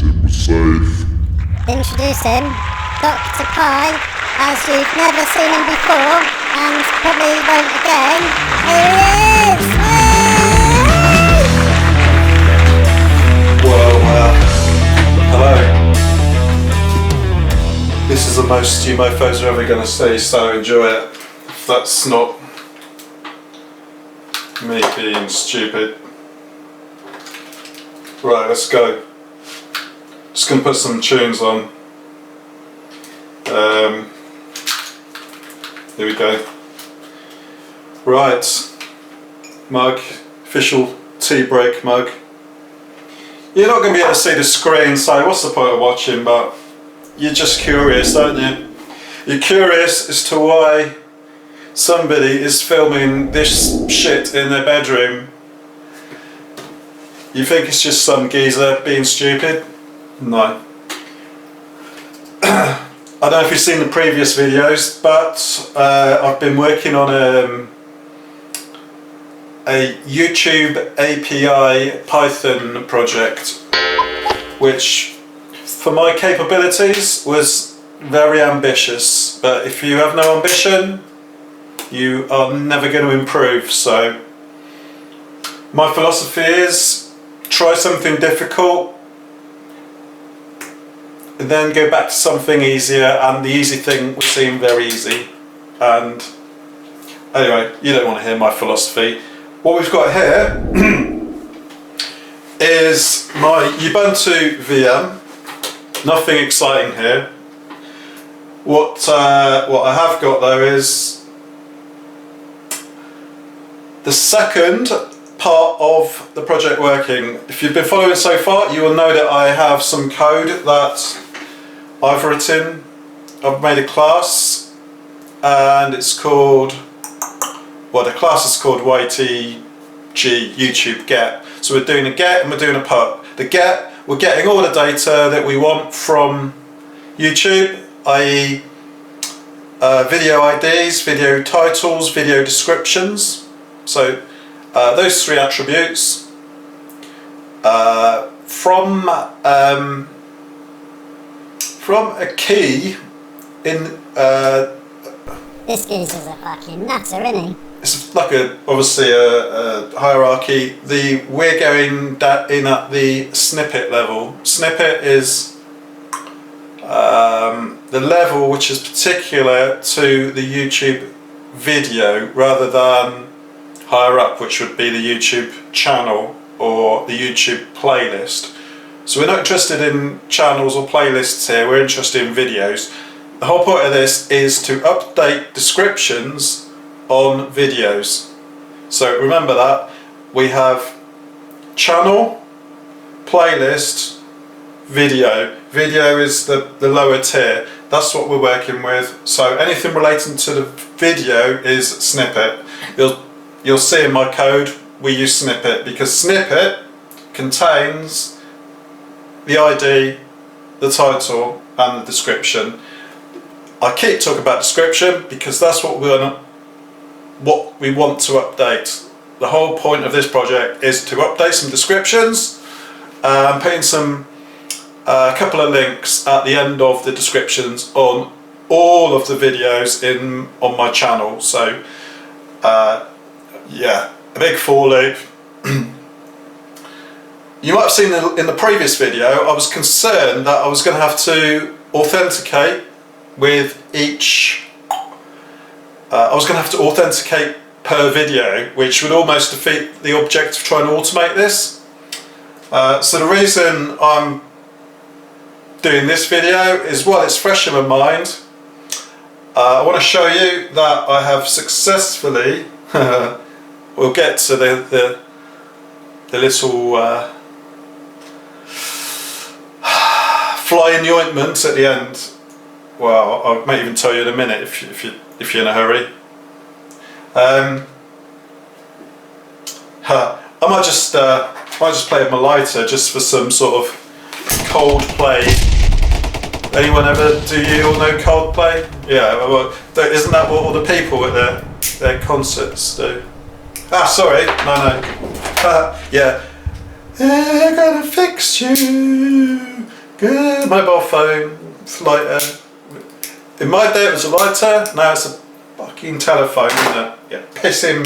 it was safe. Introducing Dr. Kai, as you've never seen him before, and probably won't again. Here he is! Well, hello. This is the most you mofos are ever going to see, so enjoy it. If that's not me being stupid. Right, let's go. Just going to put some tunes on. Here we go. Right, mug, official tea break mug. You're not going to be able to see the screen, so what's the point of watching, but you're just curious, aren't you? You're curious as to why somebody is filming this shit in their bedroom. You think it's just some geezer being stupid? No. I don't know if you've seen the previous videos, but I've been working on a YouTube API Python project, which for my capabilities was very ambitious, but if you have no ambition, you are never going to improve. So my philosophy is try something difficult and then go back to something easier, and the easy thing will seem very easy. And anyway, you don't want to hear my philosophy. What we've got here is my Ubuntu VM. Nothing exciting here. What I have got though is the second part of the project working. If you've been following so far, you will know that I have some code that I've written. I've made a class, and it's called, well, the class is called YTG YouTube get. So we're doing a get and we're doing a put. The get, we're getting all the data that we want from YouTube, i.e. Video IDs, video titles, video descriptions. So those three attributes from a key in This geezer's a fucking nutter, isn't he? it's like obviously a hierarchy. We're going in at the snippet level. Snippet is the level which is particular to the YouTube video, rather than higher up, which would be the YouTube channel or the YouTube playlist. So we're not interested in channels or playlists here, we're interested in videos. The whole point of this is to update descriptions on videos. So remember that we have channel, playlist, video. Video is the lower tier. That's what we're working with. So anything relating to the video is snippet. You'll see in my code we use snippet because snippet contains the ID, the title and the description. I keep talking about description because that's what we want to update. The whole point of this project is to update some descriptions and put in a couple of links at the end of the descriptions on all of the videos on my channel. So yeah, a big for loop. You might have seen in the previous video I was concerned that I was going to have to authenticate with each. I was going to have to authenticate per video, which would almost defeat the object of trying to automate this. So the reason I'm doing this video is, well, it's fresh in my mind. I want to show you that I have successfully we'll get to the little fly in the ointment at the end. Well, I might even tell you in a minute if you're in a hurry. I might just play with my lighter just for some sort of cold play. Anyone ever, do you all know Coldplay? Yeah, well, isn't that what all the people at their concerts do? Ah, sorry, no. Yeah. They're gonna fix you. Good mobile phone, lighter. In my day it was a lighter, now it's a fucking telephone, isn't it? Yeah, piss him.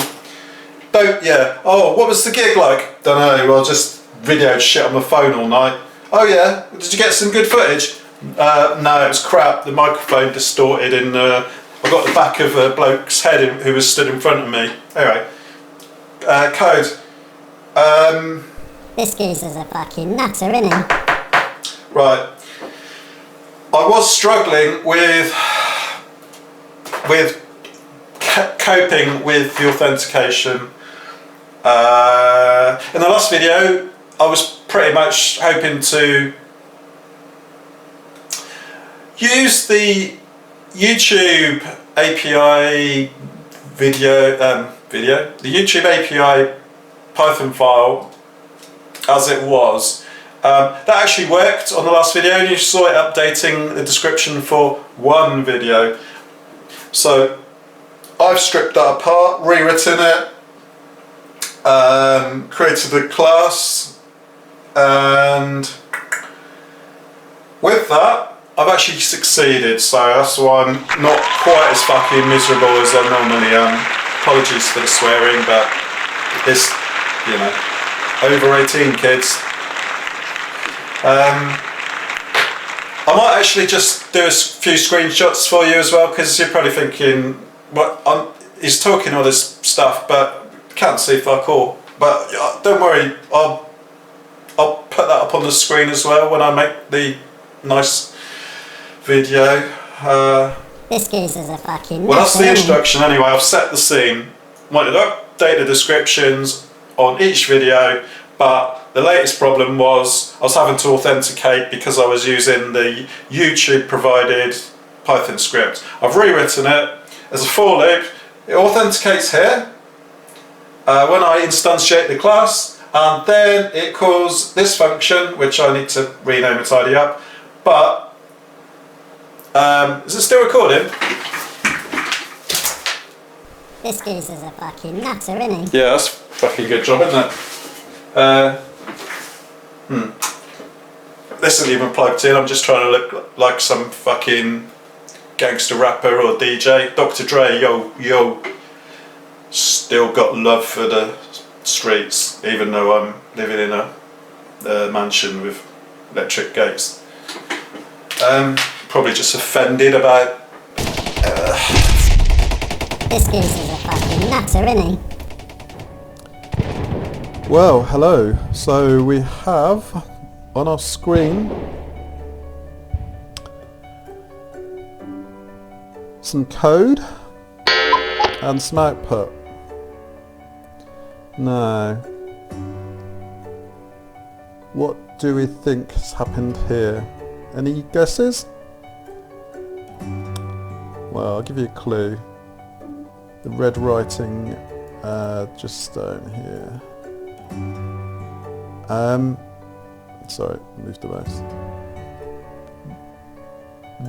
Don't, yeah. Oh, what was the gig like? Don't know, well, just videoed shit on my phone all night. Oh yeah, did you get some good footage? No, it was crap. The microphone distorted and I got the back of a bloke's head who was stood in front of me. Anyway, code. This geezer's a fucking nutter, isn't he? Right. I was struggling with coping with the authentication. In the last video, I was pretty much hoping to use the YouTube API the YouTube API Python file as it was. That actually worked on the last video, and you saw it updating the description for one video. So I've stripped that apart, rewritten it, created a class, and with that I've actually succeeded, so that's why I'm not quite as fucking miserable as I normally am. Apologies for the swearing, but it's, you know, over 18 kids. I might actually just do a few screenshots for you as well, because you're probably thinking, he's talking all this stuff but can't see fuck all. But don't worry, I'll put that up on the screen as well when I make the nice video. This geezer's a fucking well, that's the nutter, instruction anyway. I've set the scene. Wanted to update the descriptions on each video, but the latest problem was I was having to authenticate because I was using the YouTube provided Python script. I've rewritten it as a for loop. It authenticates here when I instantiate the class, and then it calls this function, which I need to rename and tidy up. But is it still recording? This geezer's a fucking nutter, isn't he? Yeah, that's a fucking good job, isn't it? This isn't even plugged in. I'm just trying to look like some fucking gangster rapper or DJ. Dr. Dre, yo. Still got love for the streets, even though I'm living in a mansion with electric gates. Probably just offended about. This geezer's a fucking nutter, isn't he? Well, hello. So we have on our screen some code and some output. Now, what do we think has happened here? Any guesses? Well, I'll give you a clue. The red writing just down here. Sorry, move the mouse.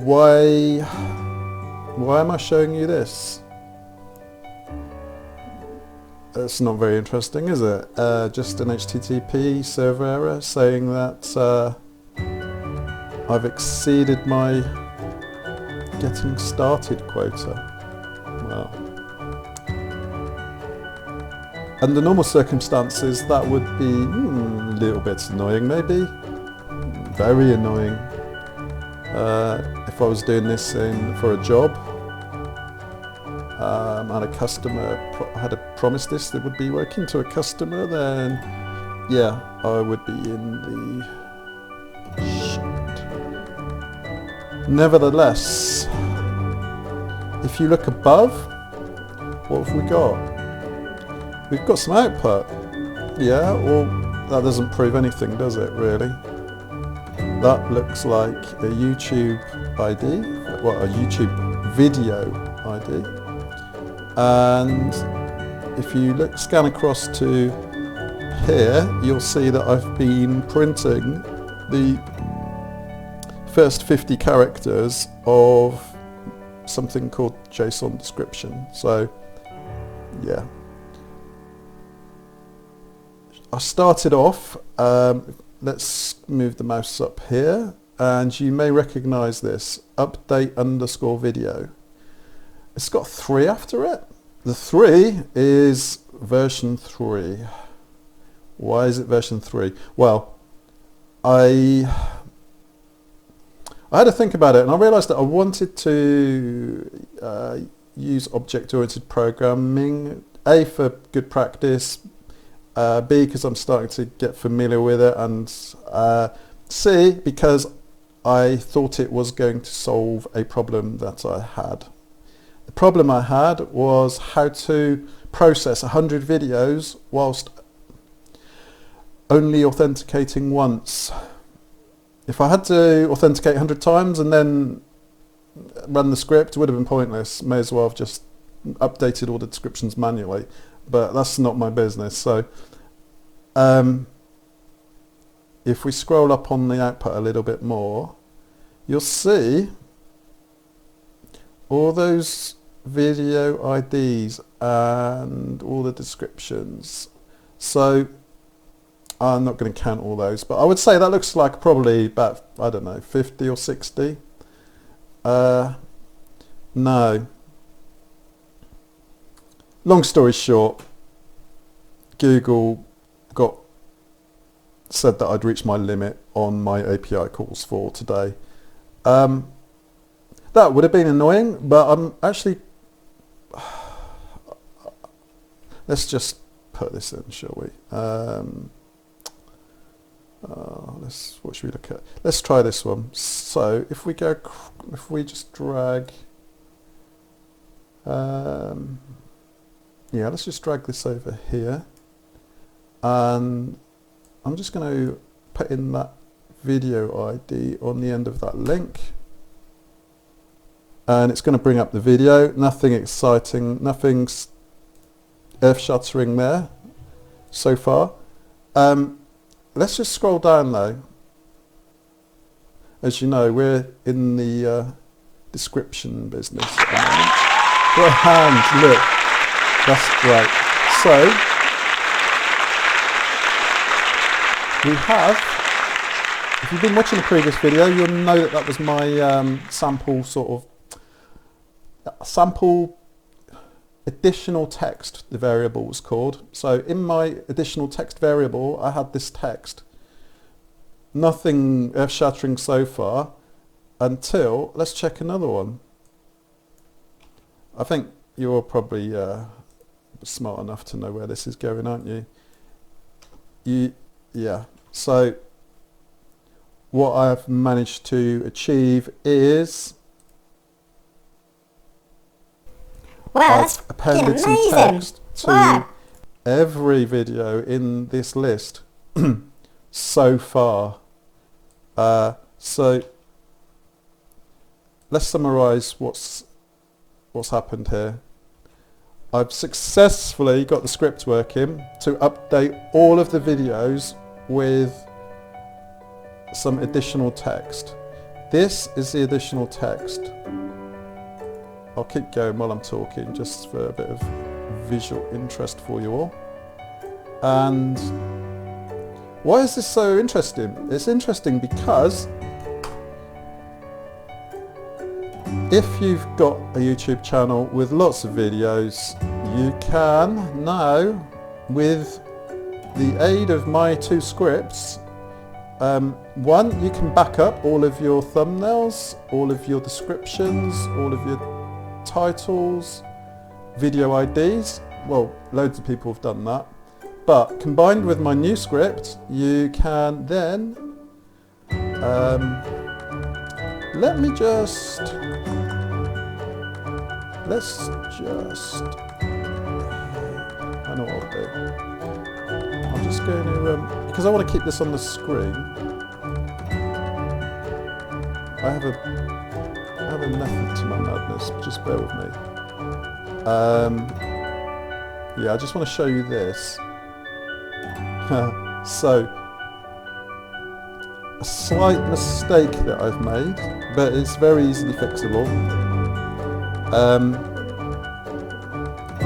Why am I showing you this? It's not very interesting, is it? Just an HTTP server error saying that I've exceeded my getting started quota. Well, under normal circumstances that would be a little bit annoying, maybe. Very annoying. If I was doing this for a job, and a customer had promised this, they would be working to a customer, then yeah, I would be in the shit. Nevertheless, if you look above, what have we got? We've got some output. Yeah, well, that doesn't prove anything, does it, really? That looks like a YouTube ID, well, a YouTube video ID. And if you scan across to here, you'll see that I've been printing the first 50 characters of something called JSON description. So, yeah. I started off, let's move the mouse up here. and you may recognize this, update_video. It's got 3 after it. The 3 is version 3. Why is it version 3? Well, I had to think about it, and I realized that I wanted to use object-oriented programming, A, for good practice, B, because I'm starting to get familiar with it, and C, because I thought it was going to solve a problem that I had. The problem I had was how to process 100 videos whilst only authenticating once. If I had to authenticate 100 times and then run the script, it would have been pointless. May as well have just updated all the descriptions manually, but that's not my business. So if we scroll up on the output a little bit more, you'll see all those video IDs and all the descriptions. So I'm not going to count all those, but I would say that looks like probably about, I don't know, 50 or 60. No. Long story short, Google said that I'd reached my limit on my API calls for today. That would have been annoying, but I'm actually... Let's just put this in, shall we? What should we look at? Let's try this one. So if we just drag... yeah, let's just drag this over here. And I'm just going to put in that video ID on the end of that link. And it's going to bring up the video. Nothing exciting, nothing's earth-shattering there so far. Let's just scroll down though. As you know, we're in the description business at the moment. Got a hand, look. That's great. So, we have, if you've been watching the previous video, you'll know that that was my sample additional text, the variable was called. So in my additional text variable, I had this text. Nothing earth-shattering so far until, let's check another one. I think you're probably smart enough to know where this is going, aren't you? Yeah. So what I've managed to achieve is I've appended some text to every video in this list so far. So let's summarize what's happened here. I've successfully got the script working to update all of the videos with some additional text. This is the additional text. I'll keep going while I'm talking just for a bit of visual interest for you all. And why is this so interesting? It's interesting because if you've got a YouTube channel with lots of videos, you can now, with the aid of my 2 scripts, one, you can back up all of your thumbnails, all of your descriptions, all of your titles, video IDs. Well, loads of people have done that. But combined with my new script, you can then, let's just, I know what I'll do. I'm just going to, because I want to keep this on the screen, I have a method to my madness, just bear with me. Yeah, I just want to show you this. So, a slight mistake that I've made, but it's very easily fixable.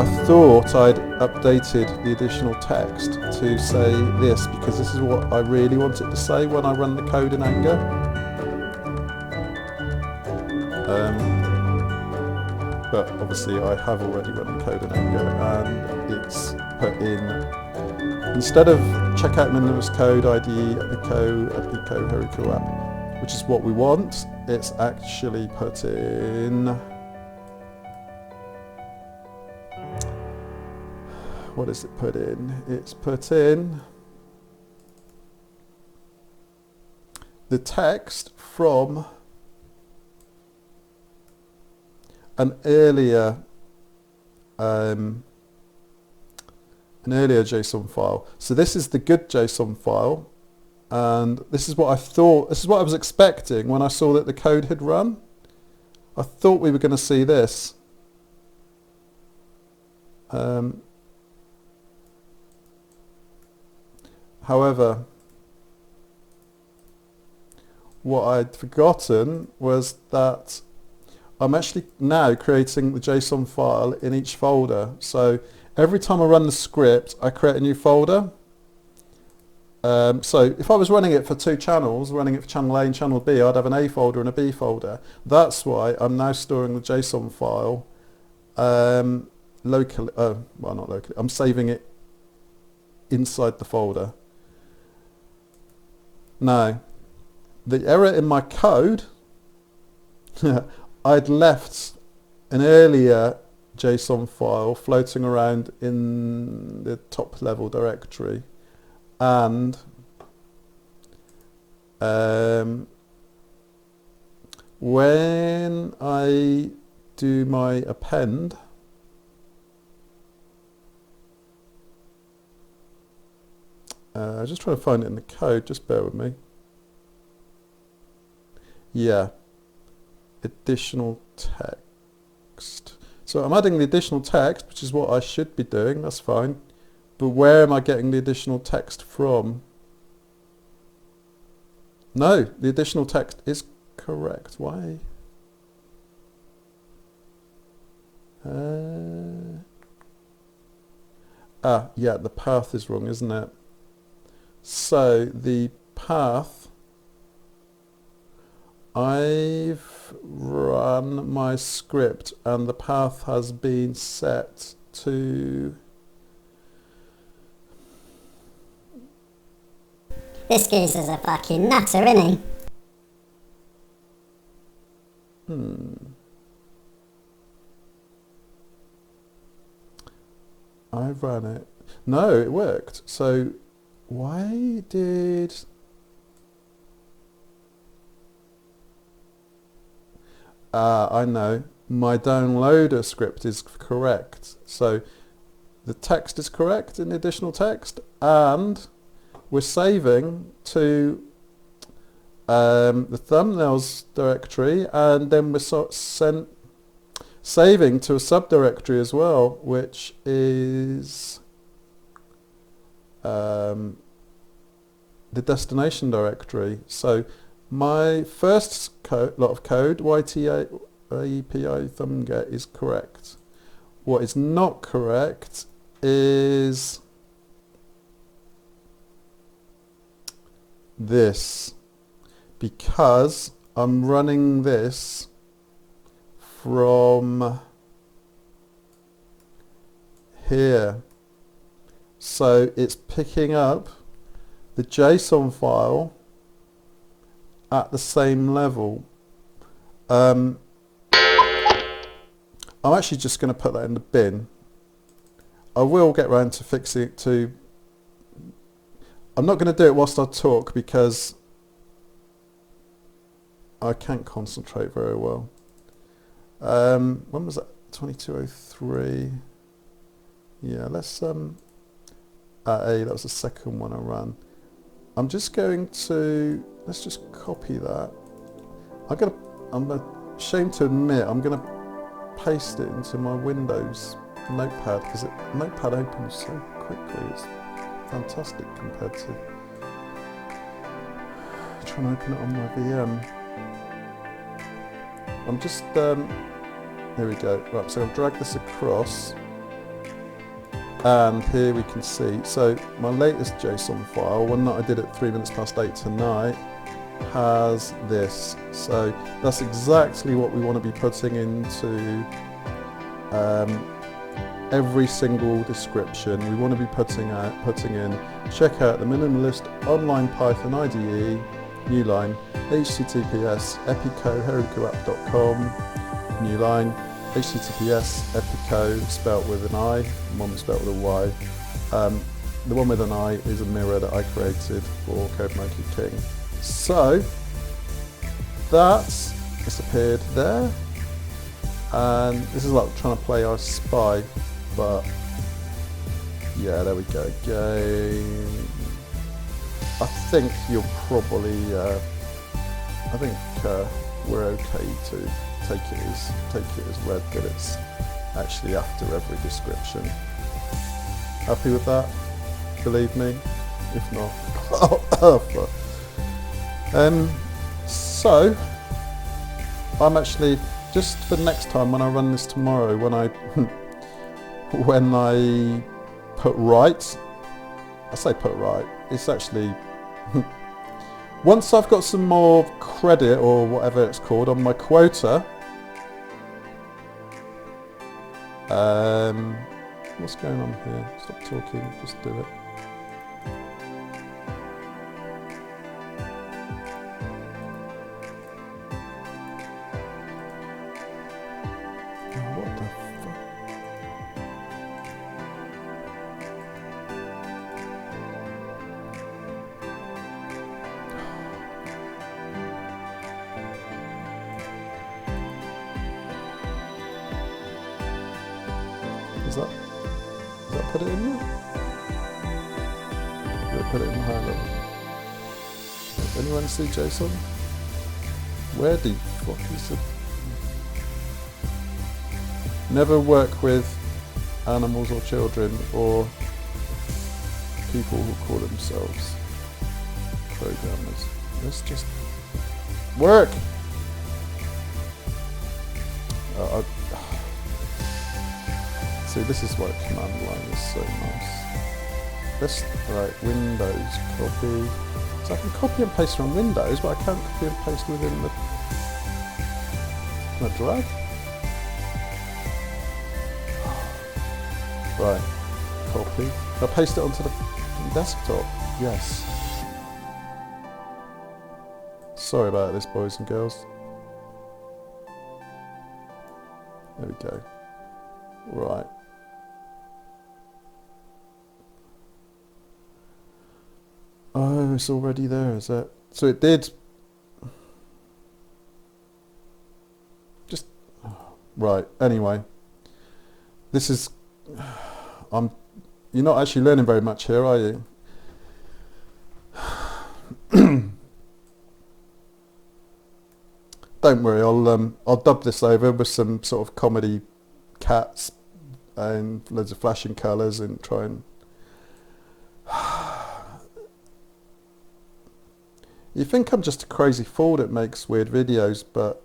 I thought I'd updated the additional text to say this, because this is what I really want it to say when I run the code in anger. But obviously I have already run the code in Anger, and it's put in, instead of check out Minimalist code, IDE, epyco, herico app, which is what we want, it's actually put in, what is it put in? It's put in the text from an earlier JSON file. So this is the good JSON file, and this is what I thought, this is what I was expecting when I saw that the code had run. I thought we were going to see this. However, what I'd forgotten was that I'm actually now creating the JSON file in each folder. So every time I run the script, I create a new folder. So if I was running it for two channels, running it for channel A and channel B, I'd have an A folder and a B folder. That's why I'm now storing the JSON file locally, well, not locally, I'm saving it inside the folder. Now, the error in my code, I'd left an earlier JSON file floating around in the top level directory, and when I do my append, I'm just trying to find it in the code, just bear with me. Yeah, additional text. So I'm adding the additional text, which is what I should be doing, that's fine. But where am I getting the additional text from? No, the additional text is correct. Why? Yeah, the path is wrong, isn't it? So the path, I've run my script and the path has been set to... This geezer's a fucking nutter, isn't he? I ran it. No, it worked. So why did... I know. My downloader script is correct. So the text is correct in the additional text, and we're saving to the thumbnails directory, and then we're saving to a subdirectory as well, which is the destination directory. So my first lot of code, YTA API thumbget, is correct. What is not correct is this, because I'm running this from here. So it's picking up the JSON file at the same level. I'm actually just going to put that in the bin. I will get around to fixing it too. I'm not going to do it whilst I talk because I can't concentrate very well. When was that? 2203. Yeah, let's that was the second one I ran. I'm just going to, let's just copy that. I'm ashamed to admit, I'm going to paste it into my Windows notepad, because notepad opens so quickly. It's fantastic compared to trying to open it on my VM. I'm just, here we go. Right, so I'll drag this across, and here we can see, so my latest JSON file, one that I did at 8 tonight, has this. So that's exactly what we want to be putting into every single description. We want to be putting in, check out the Minimalist online Python IDE, new line, https epyco.com, new line, https epyco, spelt with an I, one spelt with a Y. The one with an I is a mirror that I created for CodeMonkey King. So that's disappeared there, and this is like trying to play I Spy, but yeah, there we go again. I think you'll probably, I think we're okay to take it as read that it's actually after every description. Happy with that? Believe me? If not, so I'm actually, just for next time when I run this tomorrow, when I put right, I say put right, it's actually once I've got some more credit or whatever it's called on my quota, what's going on here? Stop talking, just do it. What the fuck? Does that put it in there? Did it put it in high level? Anyone see JSON? Where the fuck is it? Never work with animals or children or people who call themselves programmers. Let's just work! See, this is why command line is so nice. Let's, right, Windows, copy. So I can copy and paste from Windows, but I can't copy and paste within the drag. Right, copy. I paste it onto the desktop. Yes. Sorry about this, boys and girls. There we go. Right. Oh, it's already there, is it? So it did. Just right. Anyway, this is. You're not actually learning very much here, are you? Don't worry, I'll dub this over with some sort of comedy cats and loads of flashing colours and try and. You think I'm just a crazy fool that makes weird videos, but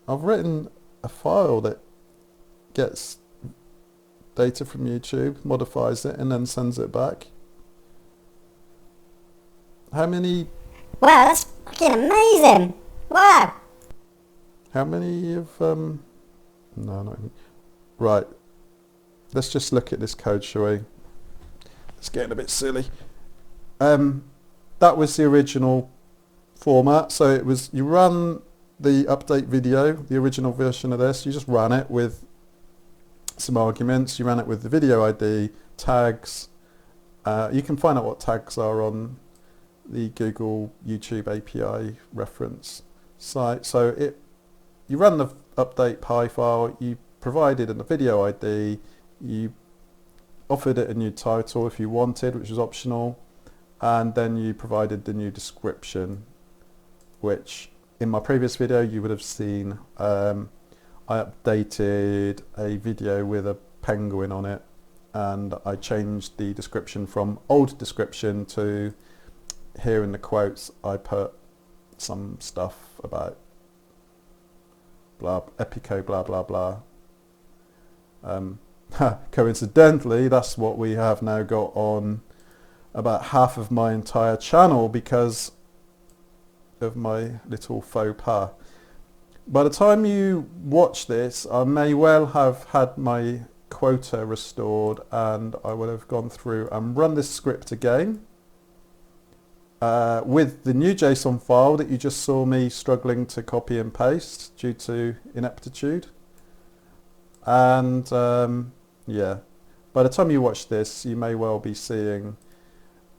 I've written a file that gets data from YouTube, modifies it, and then sends it back. How many? Wow, that's fucking amazing! Wow! How many of no, not even. Right. Let's just look at this code, shall we? It's getting a bit silly. That was the original format. So it was, you run the update video, the original version of this, you just ran it with some arguments, you ran it with the video ID, tags. You can find out what tags are on the Google YouTube API reference site. So you run the update py file, you provided in the video ID, you offered it a new title if you wanted, which was optional, and then you provided the new description, which in my previous video you would have seen. I updated a video with a penguin on it, and I changed the description from old description to, here in the quotes I put some stuff about blah, epyco blah blah blah. Coincidentally, that's what we have now got on about half of my entire channel, because of my little faux pas. By the time you watch this, I may well have had my quota restored, and I would have gone through and run this script again with the new JSON file that you just saw me struggling to copy and paste due to ineptitude. And yeah, by the time you watch this, you may well be seeing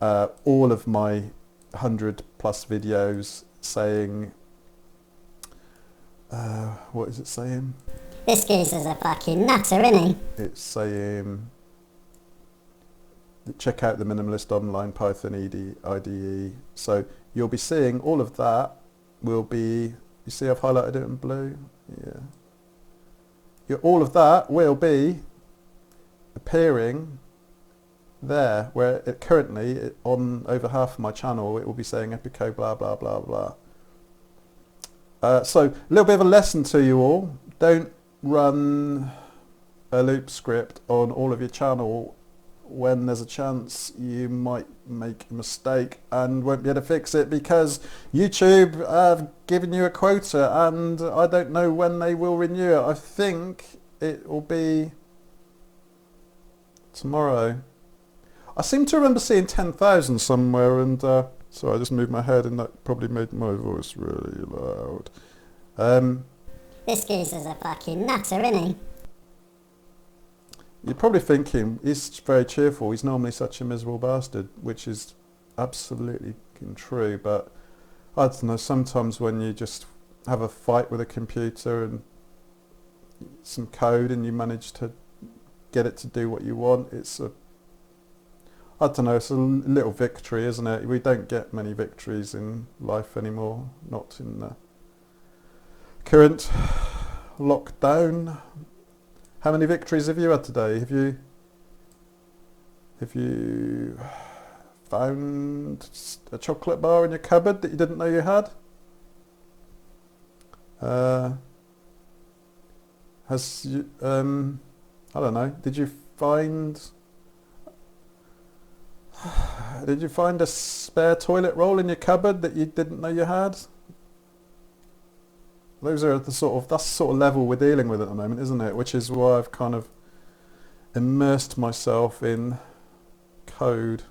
all of my 100 plus videos saying, what is it saying? This geezer's a fucking nutter, isn't he? It's saying, check out the Minimalist Online Python IDE. So you'll be seeing all of that will be, you see I've highlighted it in blue? Yeah. All of that will be appearing there, where it currently on over half of my channel it will be saying epyco blah blah blah blah. So a little bit of a lesson to you all: don't run a loop script on all of your channel when there's a chance you might make a mistake and won't be able to fix it because YouTube have given you a quota and I don't know when they will renew it. I think it will be tomorrow. I seem to remember seeing 10,000 somewhere, and sorry, I just moved my head and that probably made my voice really loud. This geezer's a fucking nutter, isn't he? You're probably thinking, he's very cheerful, he's normally such a miserable bastard, which is absolutely true, but I don't know, sometimes when you just have a fight with a computer and some code and you manage to get it to do what you want, it's a, I don't know, it's a little victory, isn't it? We don't get many victories in life anymore, not in the current lockdown. How many victories have you had today? Have you found a chocolate bar in your cupboard that you didn't know you had? Has you, I don't know, did you find a spare toilet roll in your cupboard that you didn't know you had? Those are that's the sort of level we're dealing with at the moment, isn't it? Which is why I've kind of immersed myself in code.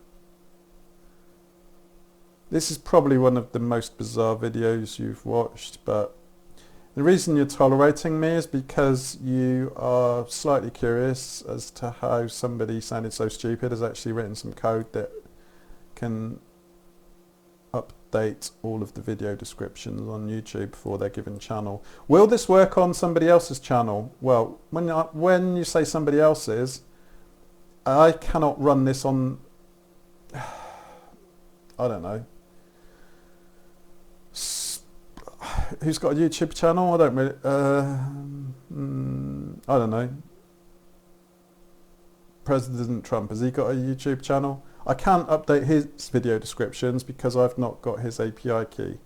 This is probably one of the most bizarre videos you've watched, but the reason you're tolerating me is because you are slightly curious as to how somebody sounded so stupid has actually written some code that can update all of the video descriptions on YouTube for their given channel. Will this work on somebody else's channel? Well, when you say somebody else's, I cannot run this on, I don't know, who's got a YouTube channel? I don't really, I don't know. President Trump, has he got a YouTube channel? I can't update his video descriptions because I've not got his API key.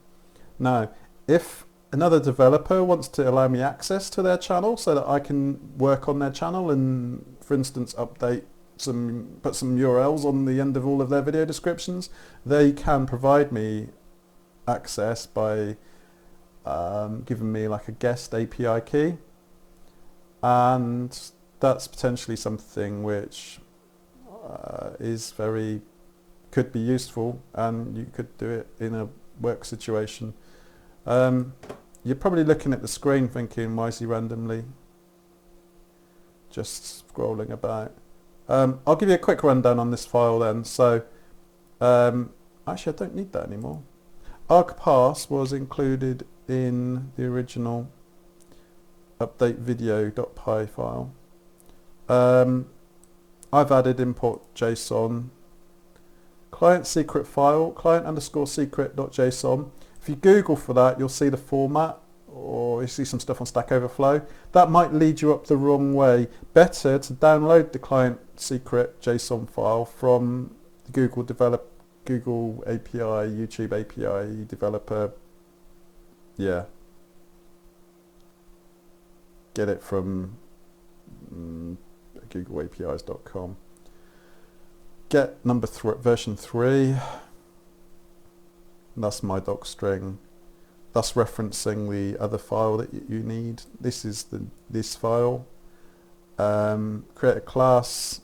Now, if another developer wants to allow me access to their channel so that I can work on their channel and, for instance, put some URLs on the end of all of their video descriptions, they can provide me access by giving me like a guest API key, and that's potentially something which could be useful, and you could do it in a work situation. You're probably looking at the screen thinking, why is he randomly just scrolling about? I'll give you a quick rundown on this file then. So actually I don't need that anymore. argparse was included in the original update video.py file. I've added import JSON, client secret file, client_secret.json. If you Google for that, you'll see the format, or you see some stuff on Stack Overflow. That might lead you up the wrong way. Better to download the client secret JSON file from the Google API, YouTube API developer. Yeah. Get it from googleapis.com. Get version 3. That's my doc string. that's referencing the other file that you need. This is this file. Create a class.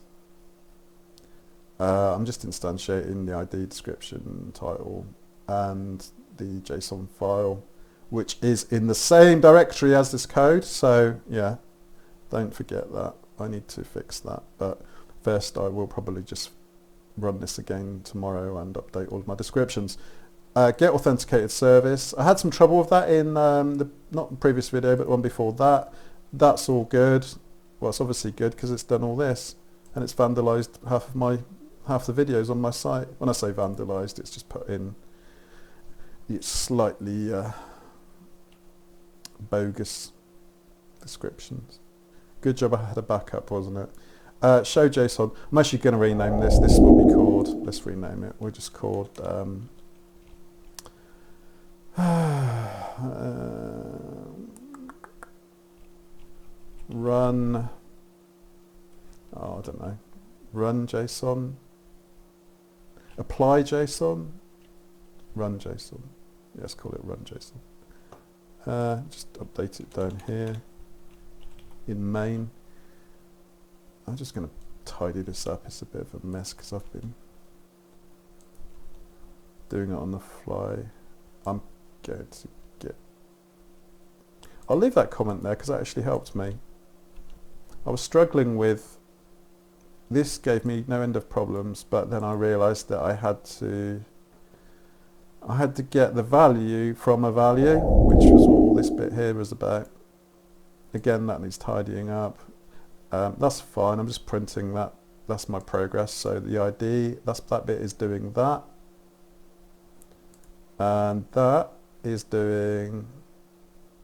I'm just instantiating the ID, description, title, and the JSON file, which is in the same directory as this code. So yeah, don't forget that. I need to fix that. But first, I will probably just run this again tomorrow and update all of my descriptions. Get authenticated service. I had some trouble with that in not the previous video, but the one before that. That's all good. Well, it's obviously good because it's done all this, and it's vandalized half the videos on my site. When I say vandalized, it's just put in it's slightly bogus descriptions. Good job I had a backup, wasn't it? Show JSON. I'm actually going to rename this. This will be called, let's rename it. We'll just call run, oh, I don't know, run JSON, apply JSON, run JSON. Let's call it run JSON. Just update it down here in main. I'm just going to tidy this up. It's a bit of a mess because I've been doing it on the fly. I'm going to get... I'll leave that comment there because that actually helped me. I was struggling with... This gave me no end of problems, but then I realised that I had to get the value from a value, which was what all this bit here was about. Again, that needs tidying up. That's fine. I'm just printing that. That's my progress. So the ID, that bit is doing that, and that is doing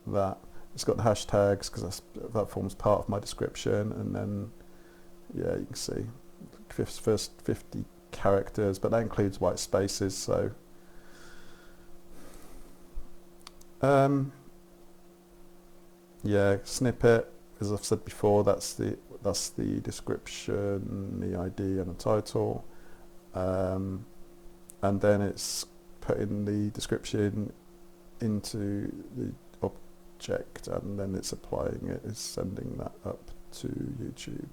that. It's got the hashtags because that forms part of my description, and then yeah, you can see first 50 characters, but that includes white spaces. So yeah, snippet, as I've said before, that's the description, the ID and the title, and then it's putting the description into the object, and then it's applying it, it's sending that up to YouTube.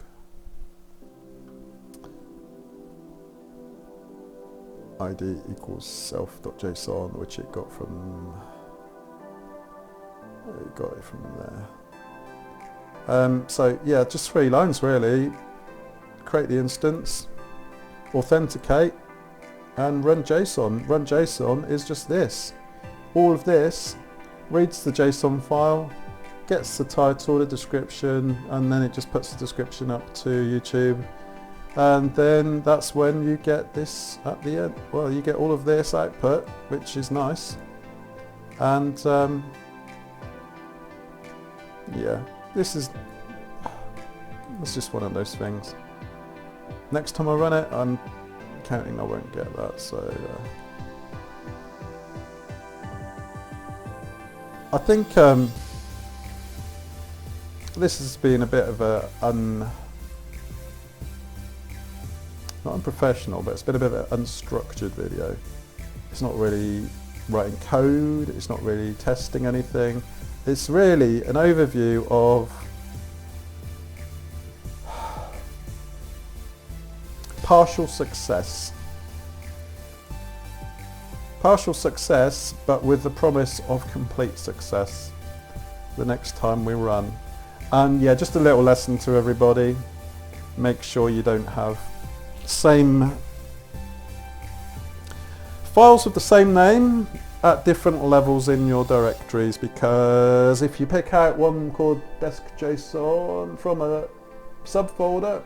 ID equals self.json, which it got from there. So yeah, just 3 lines really. Create the instance, authenticate, and run JSON. Run JSON is just this. All of this reads the JSON file, gets the title, the description, and then it just puts the description up to YouTube. And then that's when you get this at the end. Well, you get all of this output, which is nice. And yeah, it's just one of those things. Next time I run it, I'm counting I won't get that, so I think this has been a bit of a not unprofessional, but it's been a bit of an unstructured video. It's not really writing code, it's not really testing anything. It's really an overview of partial success. Partial success, but with the promise of complete success the next time we run. And yeah, just a little lesson to everybody. Make sure you don't have same files with the same name at different levels in your directories, because if you pick out one called desk.json from a subfolder,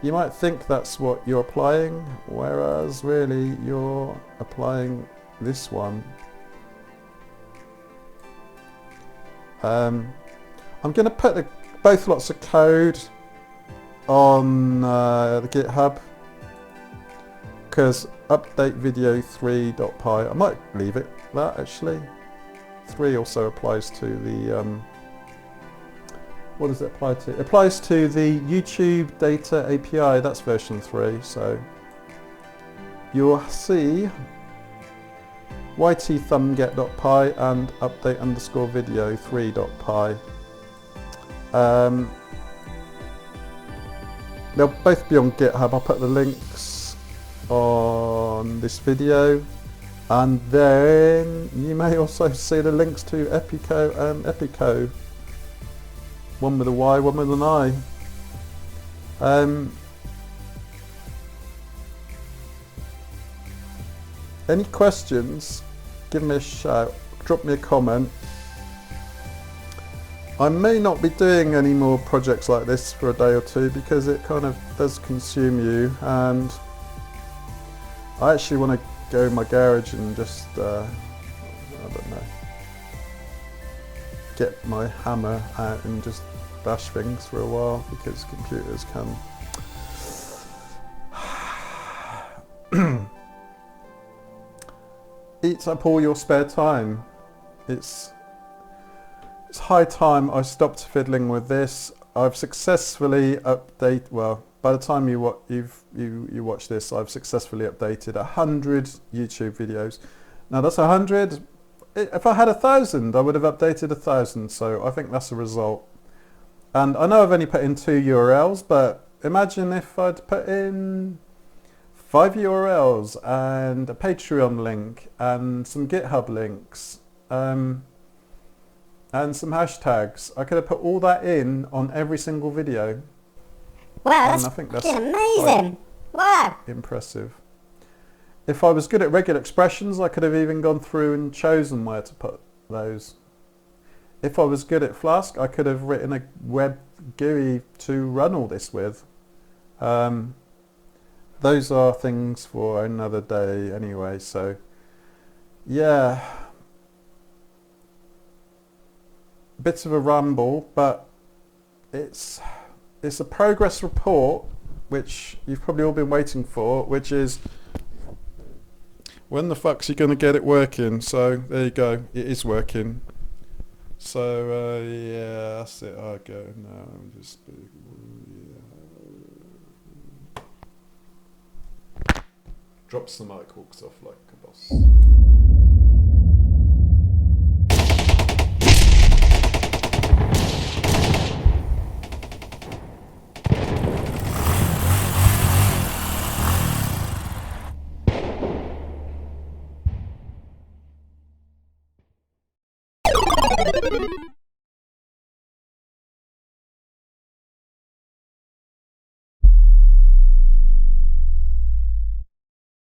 you might think that's what you're applying, whereas really you're applying this one. I'm going to put both lots of code on the GitHub, because update video 3.py, I might leave it that actually. 3 also applies to the what does it apply to? It applies to the YouTube data API, that's version 3, so you'll see ytthumbget.py and update_video3.py. They'll both be on GitHub. I'll put the links on this video, and then you may also see the links to epyco and epyco, one with a Y, one with an I. Any questions, give me a shout, drop me a comment. I may not be doing any more projects like this for a day or two because it kind of does consume you, and I actually want to go in my garage and just, I don't know, get my hammer out and just bash things for a while, because computers can eat up all your spare time. It's high time I stopped fiddling with this. I've successfully well, by the time you watch this, I've successfully updated 100 YouTube videos. Now that's 100. If I had 1,000, I would have updated 1,000. So I think that's a result. And I know I've only put in 2 URLs, but imagine if I'd put in 5 URLs and a Patreon link and some GitHub links and some hashtags. I could have put all that in on every single video. Wow, and that's I think that's amazing. Wow. Impressive. If I was good at regular expressions, I could have even gone through and chosen where to put those. If I was good at Flask, I could have written a web GUI to run all this with. Those are things for another day anyway, so yeah. Bit of a ramble, but it's a progress report which you've probably all been waiting for, which is when the fuck's you gonna get it working. So there you go, it is working. So yeah, that's it. I go now. I'm just drops the mic, walks off like a boss.